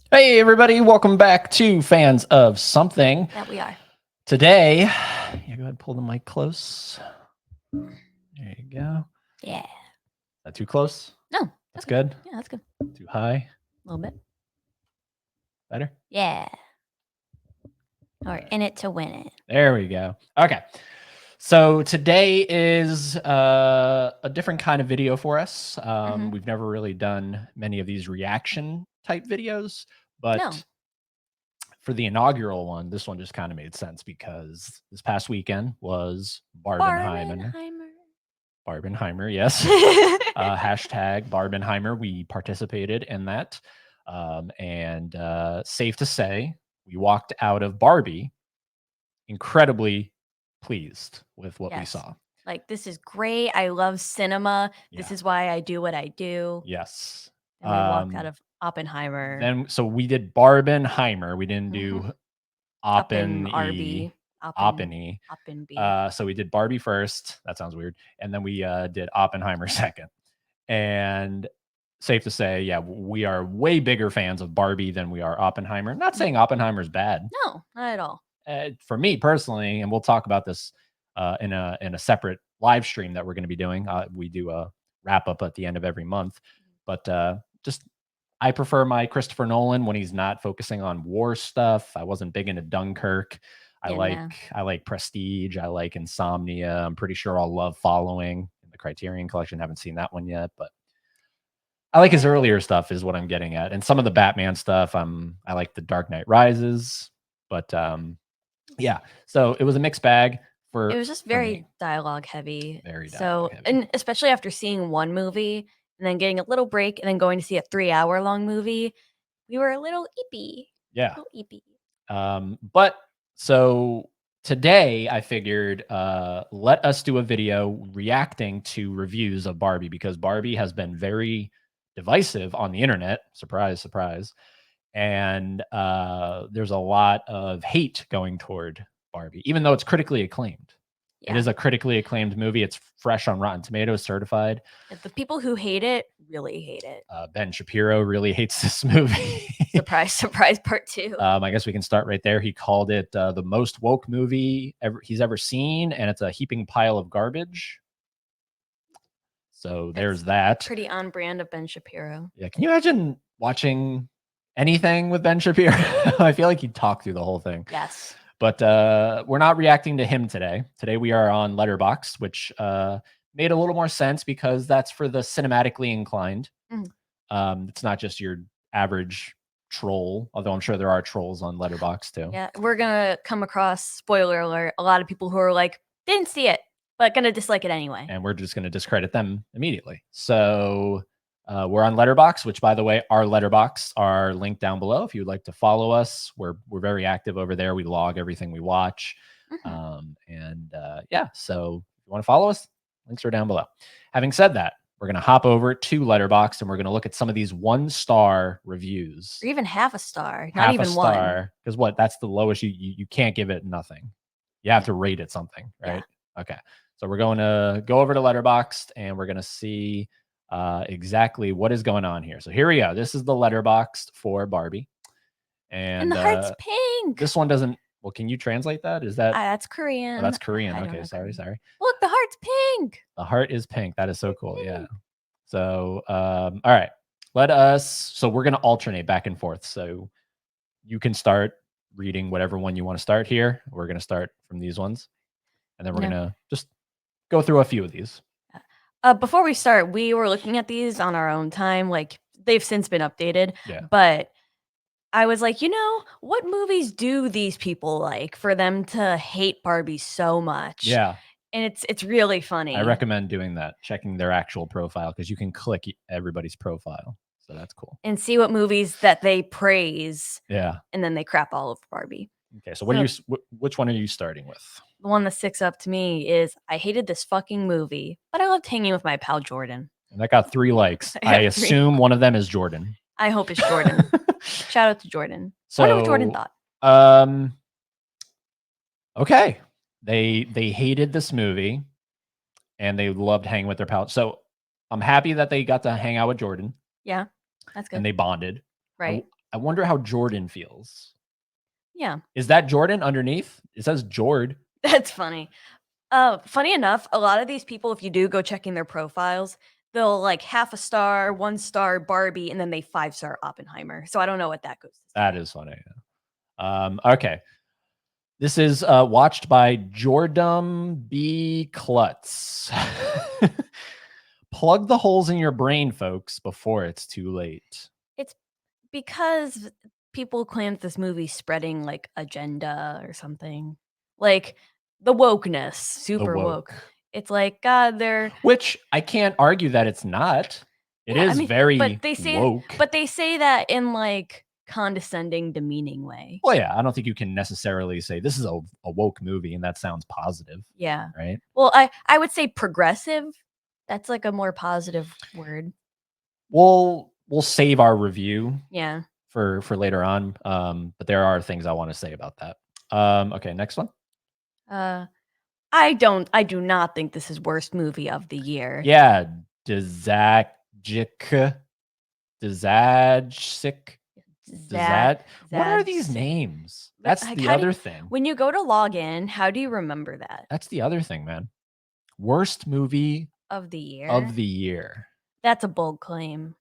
Hey, everybody, welcome back to Fans of Something. That we are. Today, yeah, go ahead and pull the mic close. There you go. Yeah. Is that too close? No, That's good. Yeah, that's good. Too high? A little bit. Better? Yeah. Or in it to win it. There we go. Okay. So today is a different kind of video for us. We've never really done many of these reaction type videos, but No. for the inaugural one, this one just kind of made sense because this past weekend was Barbenheimer. Barbenheimer, yes. Hashtag Barbenheimer. We participated in that. And safe to say, we walked out of Barbie incredibly pleased with what we Yes. saw. Like, this is great. I love cinema. This Yeah. is why I do what I do. Yes. And we walked out of Oppenheimer. Then, so we did Barbenheimer. We didn't do Oppen, Oppen-y. Oppen-y. Oppen-y. So we did Barbie first. That sounds weird. And then we did Oppenheimer second. And safe to say, yeah, we are way bigger fans of Barbie than we are Oppenheimer. Not saying Oppenheimer's bad. No, not at all. For me personally, and we'll talk about this in a separate live stream that we're going to be doing. We do a wrap up at the end of every month, but just I prefer my Christopher Nolan when he's not focusing on war stuff. I wasn't big into Dunkirk. I like Prestige. I like Insomnia. I'm pretty sure I'll love Following in the Criterion Collection. Haven't seen that one yet, but I like his earlier stuff is what I'm getting at. And some of the Batman stuff, I like the Dark Knight Rises, but yeah. So it was a mixed bag for It was just very dialogue heavy. Very dialogue heavy. And especially after seeing one movie and then getting a little break and then going to see a 3-hour long movie, we were a little eepy. Yeah. A little eepy. But so today I figured let us do a video reacting to reviews of Barbie because Barbie has been very divisive on the internet. Surprise, surprise. And there's a lot of hate going toward Barbie, even though it's critically acclaimed. Yeah. It is a critically acclaimed movie. It's fresh on Rotten Tomatoes, certified. The people who hate it really hate it. Ben Shapiro really hates this movie. Surprise, surprise, part 2. I guess we can start right there. He called it the most woke movie he's ever seen, and it's a heaping pile of garbage. So there's that. Pretty on brand of Ben Shapiro. Yeah, can you imagine watching anything with Ben Shapiro? I feel like he'd talk through the whole thing. Yes. But we're not reacting to him today. Today we are on Letterboxd, which made a little more sense because that's for the cinematically inclined. It's not just your average troll, although I'm sure there are trolls on Letterboxd too. Yeah, we're gonna come across, spoiler alert, a lot of people who are like, didn't see it, but gonna dislike it anyway. And we're just gonna discredit them immediately. So we're on Letterboxd, which by the way, our Letterboxds are linked down below. If you'd like to follow us, we're very active over there. We log everything we watch. Yeah, so if you want to follow us, links are down below. Having said that, we're going to hop over to Letterboxd and we're going to look at some of these 1-star reviews. Or even half a star, not even one. Because what? That's the lowest. You can't give it nothing. You have to rate it something, right? Yeah. Okay. So we're going to go over to Letterboxd and we're going to see exactly what is going on here. So here we go. This is the Letterboxd for Barbie. And the heart's pink. This one doesn't. Well, can you translate that? Is that that's Korean? Oh, that's Korean. Okay, sorry. Look, the heart's pink. The heart is pink. That is so cool. Yeah. So, all right. Let us. So we're gonna alternate back and forth. So you can start reading whatever one you want to start here. We're gonna start from these ones, and then we're gonna just go through a few of these. Before we start, we were looking at these on our own time. Like, they've since been updated. Yeah. But I was like, what movies do these people like for them to hate Barbie so much? Yeah. And it's really funny. I recommend doing that, checking their actual profile, because you can click everybody's profile. So that's cool. And see what movies that they praise. Yeah. And then they crap all over Barbie. Okay, so which one are you starting with? The one that sticks up to me is I hated this fucking movie, but I loved hanging with my pal Jordan. And that got 3 likes. I assume one of them is Jordan. I hope it's Jordan. Shout out to Jordan. So, I wonder what Jordan thought. Okay. They hated this movie and they loved hanging with their pal. So I'm happy that they got to hang out with Jordan. Yeah, that's good. And they bonded. Right. I wonder how Jordan feels. Yeah, Is that Jordan underneath? It says Jord. that's funny. Funny enough, a lot of these people, if you do go checking their profiles, they'll like half a star, 1 star Barbie, and then they 5-star Oppenheimer. So I don't know what that goes to. That is funny. Okay. This is watched by Jordan B. Klutz. Plug the holes in your brain, folks, before it's too late. It's because people claim that this movie's spreading like agenda or something. Like the wokeness, The super woke. woke. It's like, God, they're Which I can't argue that it's not. It yeah, I is mean, very woke. but they say that in like condescending, demeaning way. Well, yeah, I don't think you can necessarily say this is a woke movie and that sounds positive, Yeah. right? Well, I would say progressive. That's like a more positive word. We'll save our review Yeah. for later on. But there are things I want to say about that. Okay, next one. I do not think this is worst movie of the year. Yeah, Dzajic. Dzajic. Dzad. What are these names? That's Like, the other thing. When you go to log in, how do you remember that? That's the other thing, man. Worst movie Of the year? of the year. That's a bold claim.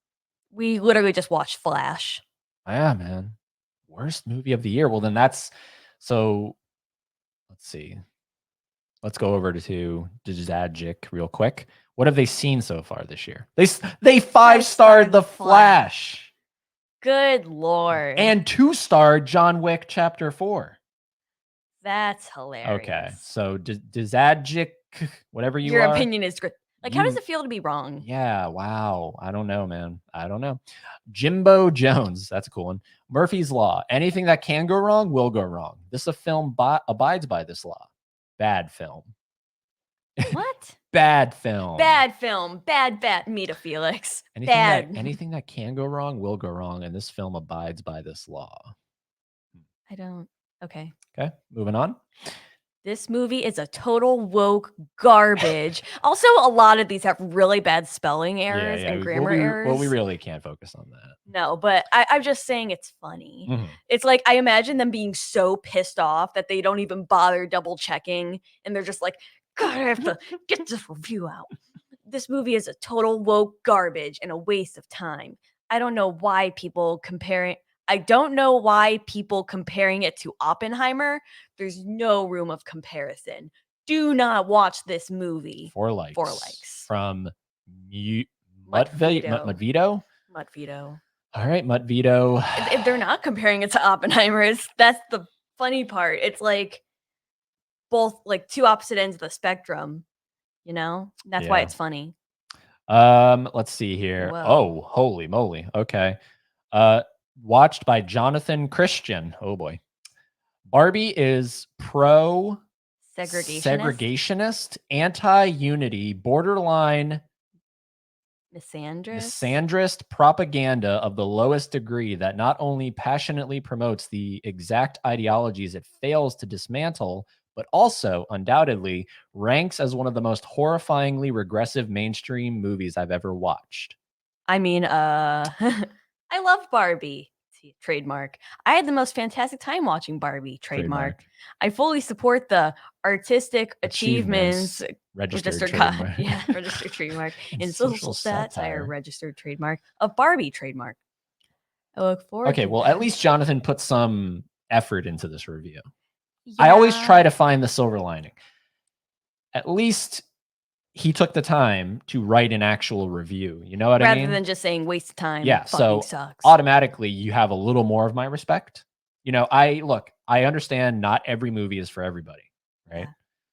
We literally just watched Flash. Yeah, man. Worst movie of the year. Well, then that's so. Let's see. Let's go over to Dzajic real quick. What have they seen so far this year? They 5-starred The Flash. Good Lord. And 2-star John Wick Chapter 4. That's hilarious. Okay, so Dzajic, whatever you Your are. opinion is great. Like, how does it feel to be wrong? Yeah, wow. I don't know, man. I don't know. Jimbo Jones, that's a cool one. Murphy's Law. Anything that can go wrong will go wrong. This film abides by this law. Bad film. What? Bad film. Bad film. Bad Meta Felix. Anything that can go wrong will go wrong, and this film abides by this law. I don't. Okay. Okay, moving on. This movie is a total woke garbage. Also, a lot of these have really bad spelling errors and grammar errors. Well, we really can't focus on that. No, but I'm just saying it's funny. It's like I imagine them being so pissed off that they don't even bother double checking, and they're just like, God, I have to get this review out. This movie is a total woke garbage and a waste of time. I don't know why people comparing it to Oppenheimer. There's no room of comparison. Do not watch this movie. 4 likes. 4 likes. From Muttvito. Muttvito. All right, Muttvito. If they're not comparing it to Oppenheimer, that's the funny part. It's like both like two opposite ends of the spectrum, you know? That's why it's funny. Let's see here. Whoa. Oh, holy moly. Okay. Watched by Jonathan Christian. Oh boy. Barbie is pro segregationist, anti-unity, borderline misandrist propaganda of the lowest degree that not only passionately promotes the exact ideologies it fails to dismantle, but also undoubtedly ranks as one of the most horrifyingly regressive mainstream movies I've ever watched. I mean, I love Barbie. Trademark. I had the most fantastic time watching Barbie. Trademark. I fully support the artistic achievements registered trademark. Yeah, registered trademark in social satire registered trademark of Barbie. Trademark. I look forward. Okay, well, at least Jonathan put some effort into this review. Yeah. I always try to find the silver lining. At least he took the time to write an actual review. You know what I mean? Rather than just saying waste of time. Yeah. So sucks. Automatically you have a little more of my respect. You know, I understand not every movie is for everybody. Right. Yeah.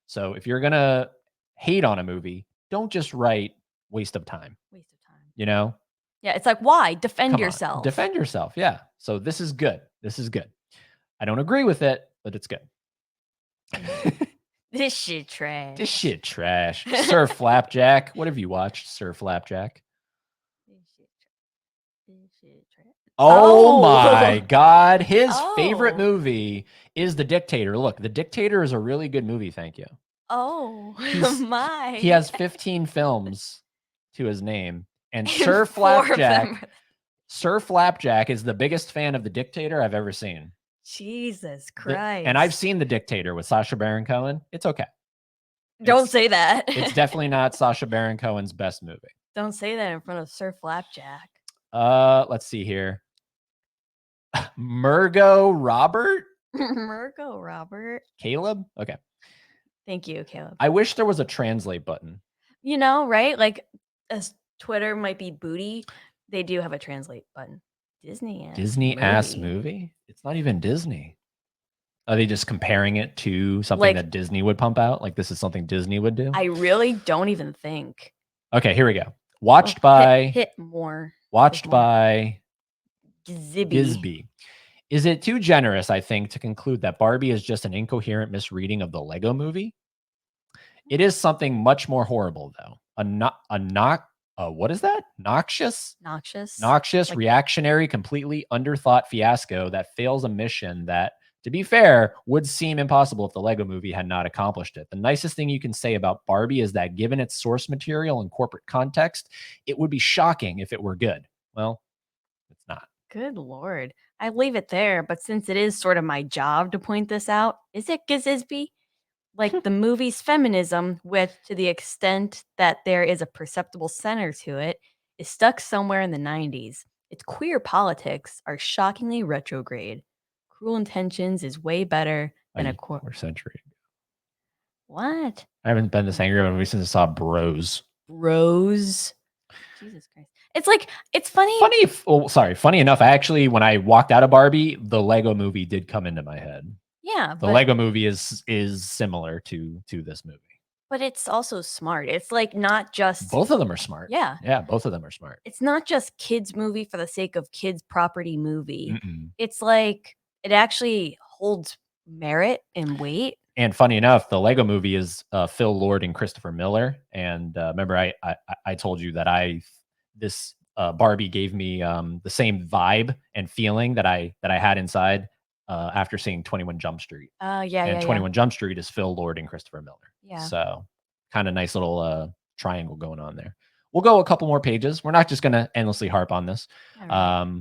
So if you're going to hate on a movie, don't just write waste of time. Waste of time. You know? Yeah. It's like, why? Defend yourself. Defend yourself. Yeah. So this is good. This is good. I don't agree with it, but it's good. This shit trash. This shit trash. Sir Flapjack. What have you watched, Sir Flapjack? Oh my God. His favorite movie is The Dictator. Look, The Dictator is a really good movie. Thank you. Oh my. He has 15 films to his name. And Sir Flapjack Sir Flapjack is the biggest fan of The Dictator I've ever seen. Jesus The- Christ. and I've seen The Dictator with Sacha Baron Cohen. It's okay. Don't say that. It's definitely not Sacha Baron Cohen's best movie. Don't say that in front of Sir Flapjack. Let's see here. Murgo Robert? Murgo Robert. Caleb? Okay. Thank you, Caleb. I wish there was a translate button. You know, right? Like, as Twitter might be booty, they do have a translate button. Disney-ass movie? It's not even Disney. Are they just comparing it to something that Disney would pump out? Like this is something Disney would do? I really don't even think. Okay, here we go. Watched by Hit more. Watched by Gizby. Is it too generous, I think, to conclude that Barbie is just an incoherent misreading of the Lego movie? It is something much more horrible, though. What is that? Noxious, Like, reactionary, completely underthought fiasco that fails a mission that, to be fair, would seem impossible if the Lego movie had not accomplished it. The nicest thing you can say about Barbie is that given its source material and corporate context, it would be shocking if it were good. Well, it's not. Good Lord. I leave it there, but since it is sort of my job to point this out, is it Gizby? Like the movie's feminism, which to the extent that there is a perceptible center to it, is stuck somewhere in the 90s. Its queer politics are shockingly retrograde. Cruel Intentions is way better than a quarter century. What? I haven't been this angry about a movie since I saw Bros. Bros. Jesus Christ. It's like, it's funny. Funny enough, I actually, when I walked out of Barbie, the Lego movie did come into my head. Yeah. The Lego movie is similar to this movie. But it's also smart. It's like not just... Both of them are smart. Yeah. Yeah, both of them are smart. It's not just kids movie for the sake of kids property movie. It's like, it actually holds merit and weight. And funny enough, the Lego movie is Phil Lord and Christopher Miller. And remember, I told you that this Barbie gave me the same vibe and feeling that I had inside after seeing 21 Jump Street. And 21 Jump Street is Phil Lord and Christopher Miller. Yeah. So kind of nice little triangle going on there. We'll go a couple more pages. We're not just going to endlessly harp on this. Right.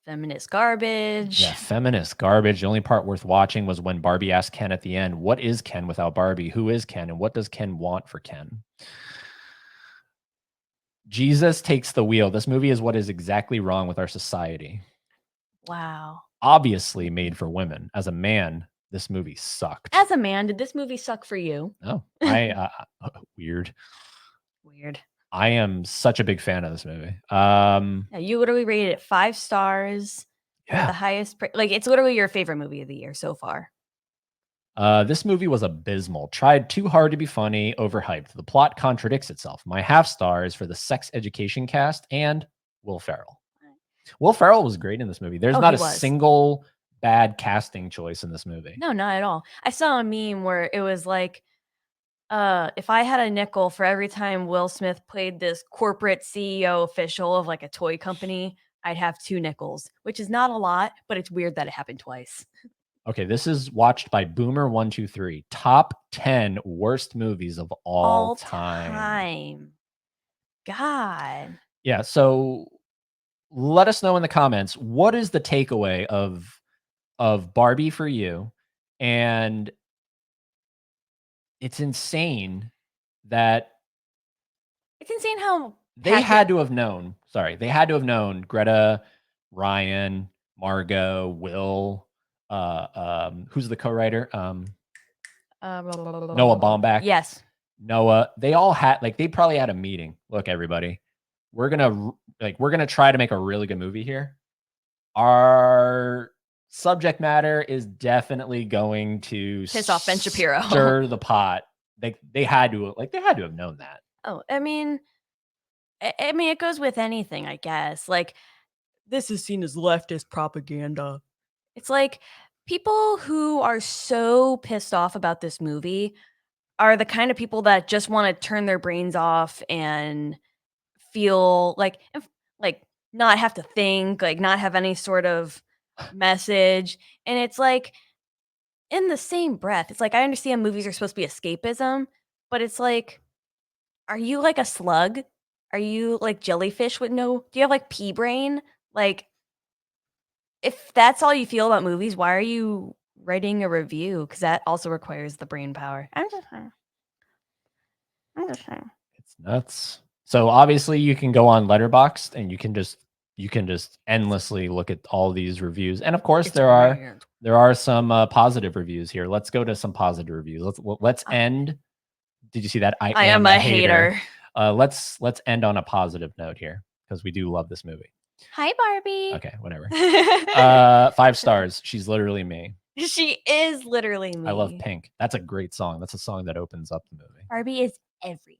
Feminist garbage. Yeah, feminist garbage. The only part worth watching was when Barbie asked Ken at the end, what is Ken without Barbie? Who is Ken? And what does Ken want for Ken? Jesus takes the wheel. This movie is what is exactly wrong with our society. Wow. Obviously made for women. As a man, this movie sucked. As a man, did this movie suck for you? No. Weird. I am such a big fan of this movie. Yeah, you literally rated it 5 stars. Yeah. The highest, like it's literally your favorite movie of the year so far. This movie was abysmal. Tried too hard to be funny, overhyped. The plot contradicts itself. My half star is for the sex education cast and Will Ferrell. Will Ferrell was great in this movie. There's not a single bad casting choice in this movie. No, not at all. I saw a meme where it was like, if I had a nickel for every time Will Smith played this corporate CEO official of like a toy company, I'd have 2 nickels, which is not a lot, but it's weird that it happened twice. Okay, this is watched by Boomer123. Top 10 worst movies of all time. God. Yeah, so let us know in the comments, what is the takeaway of Barbie for you? And it's insane that how they had to have known. Sorry, they had to have known Greta, Ryan, Margot, Will, who's the co-writer? Noah Baumbach. Yes. Noah. They all had they probably had a meeting. Look, everybody, we're gonna try to make a really good movie here. Our subject matter is definitely going to piss off Ben Shapiro. Stir the pot. They had to have known that. Oh, I mean, it goes with anything, I guess. Like, this is seen as leftist propaganda. It's like people who are so pissed off about this movie are the kind of people that just want to turn their brains off and feel like not have to think, like not have any sort of message. And it's like, in the same breath, it's like, I understand movies are supposed to be escapism, but it's like, Are you like a slug? Are you like jellyfish with no? Do you have like pea brain? Like, if that's all you feel about movies, why are you writing a review? Because that also requires the brain power. I'm just saying. I'm just saying. It's nuts. So obviously you can go on Letterboxd and you can just endlessly look at all these reviews. And of course It's there are grand. some positive reviews here. Let's go to some positive reviews. Let's end. Did you see that? I am a hater. Let's end on a positive note here because we do love this movie. Hi, Barbie. Okay, whatever. 5 stars. She's literally me. She is literally me. I love Pink. That's a great song. That's a song that opens up the movie. Barbie is everything.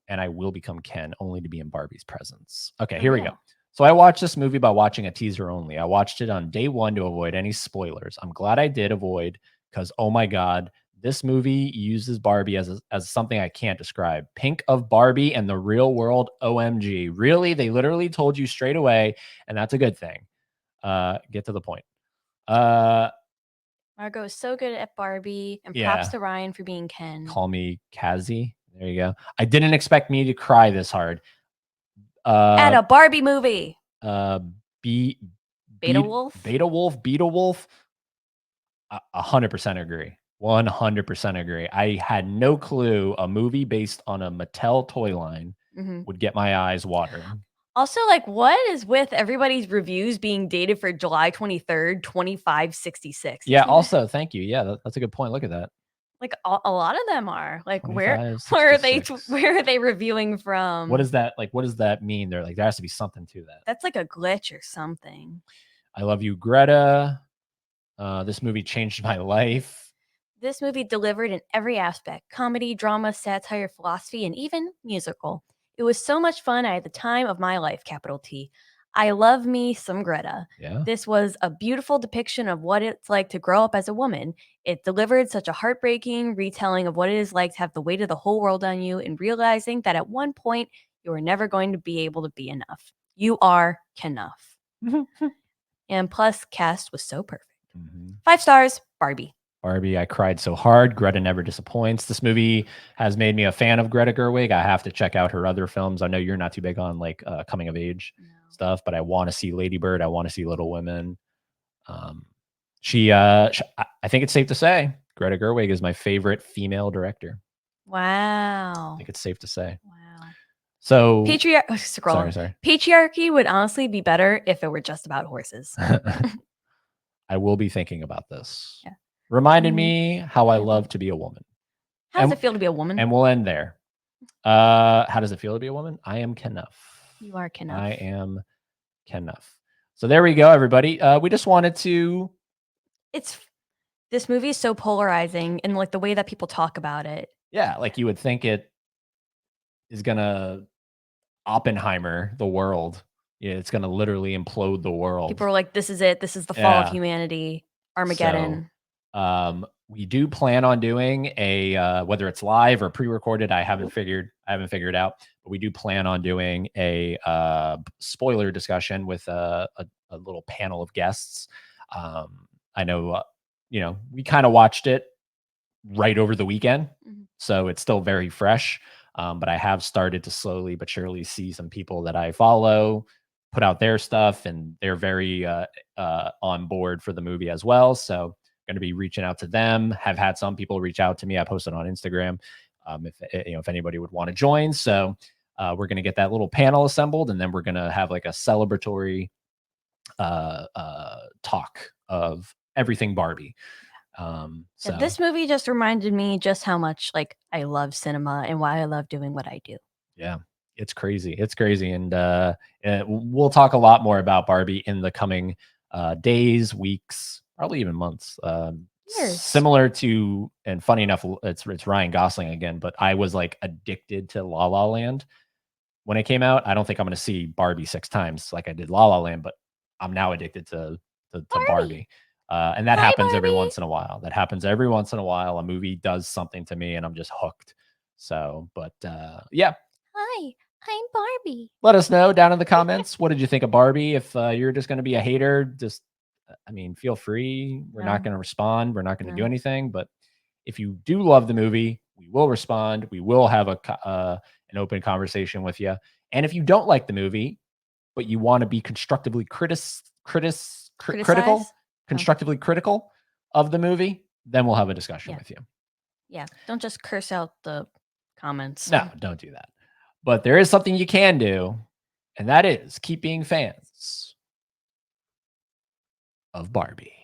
And I will become Ken only to be in Barbie's presence. Okay, here we go. So I watched this movie by watching a teaser only. I watched it on day 1 to avoid any spoilers. I'm glad I did avoid because, oh my God, this movie uses Barbie as something I can't describe. Pink of Barbie and the real world, OMG. Really? They literally told you straight away, and that's a good thing. Get to the point. Margot is so good at Barbie, and Yeah. props to Ryan for being Ken. Call me Kazzy. There you go. I didn't expect me to cry this hard. At a Barbie movie. Beta Wolf. 100% agree. 100% agree. I had no clue a movie based on a Mattel toy line would get my eyes watering. Also, like, what is with everybody's reviews being dated for July 23rd, 2566? Yeah, also, thank you. Yeah, that's a good point. Look at that. Like, a lot of them are. Like, where are they reviewing from? What does that, like, what does that mean? They're like, there has to be something to that. That's like a glitch or something. I love you, Greta. This movie changed my life. This movie delivered in every aspect: comedy, drama, satire, philosophy, and even musical. It was so much fun. I had the time of my life, capital T. I love me some Greta. Yeah. This was a beautiful depiction of what it's like to grow up as a woman. It delivered such a heartbreaking retelling of what it is like to have the weight of the whole world on you and realizing that at one point you are never going to be able to be enough. You are enough. And plus, cast was so perfect. 5 stars, Barbie. Barbie, I cried so hard. Greta never disappoints. This movie has made me a fan of Greta Gerwig. I have to check out her other films. I know you're not too big on like coming of age stuff, but I want to see Lady Bird. I want to see Little Women. I think it's safe to say Greta Gerwig is my favorite female director. Wow. I think it's safe to say. Wow. So sorry. Patriarchy would honestly be better if it were just about horses. I will be thinking about this. Yeah. Reminded me how I love to be a woman. How does it feel to be a woman? And we'll end there. How does it feel to be a woman? I am Kenough. You are Kenough. I am Kenough. So there we go, everybody. We just wanted to. This movie is so polarizing in like the way that people talk about it. Yeah, like you would think it is gonna Oppenheimer the world. Yeah, it's gonna literally implode the world. People are like, "This is it. This is the fall of humanity. Armageddon." So, we do plan on doing a whether it's live or pre-recorded. I haven't figured out, but we do plan on doing a spoiler discussion with a little panel of guests. I know, we kind of watched it right over the weekend, so it's still very fresh. But I have started to slowly but surely see some people that I follow put out their stuff, and they're very on board for the movie as well. So going to be reaching out to them. Have had some people reach out to me. I posted on Instagram if anybody would want to join. So we're going to get that little panel assembled, and then we're going to have like a celebratory talk of everything Barbie. So this movie just reminded me just how much like I love cinema and why I love doing what I do. Yeah, it's crazy. It's crazy. And we'll talk a lot more about Barbie in the coming days, weeks, probably even months. Similar to, and funny enough, it's Ryan Gosling again, but I was like addicted to La La Land when it came out. I don't think I'm going to see Barbie 6 times like I did La La Land, but I'm now addicted to Barbie. And that happens every once in a while. A movie does something to me and I'm just hooked. So, but yeah. Hi, I'm Barbie. Let us know down in the comments. What did you think of Barbie? If you're just going to be a hater, just, feel free. We're not going to respond. We're not going to do anything. But if you do love the movie, We will respond. We will have an open conversation with you. And if you don't like the movie, but you want to be constructively critical, constructively critical of the movie, then we'll have a discussion with you. Yeah. Don't just curse out the comments. No, don't do that. But there is something you can do, and that is keep being fans of Barbie.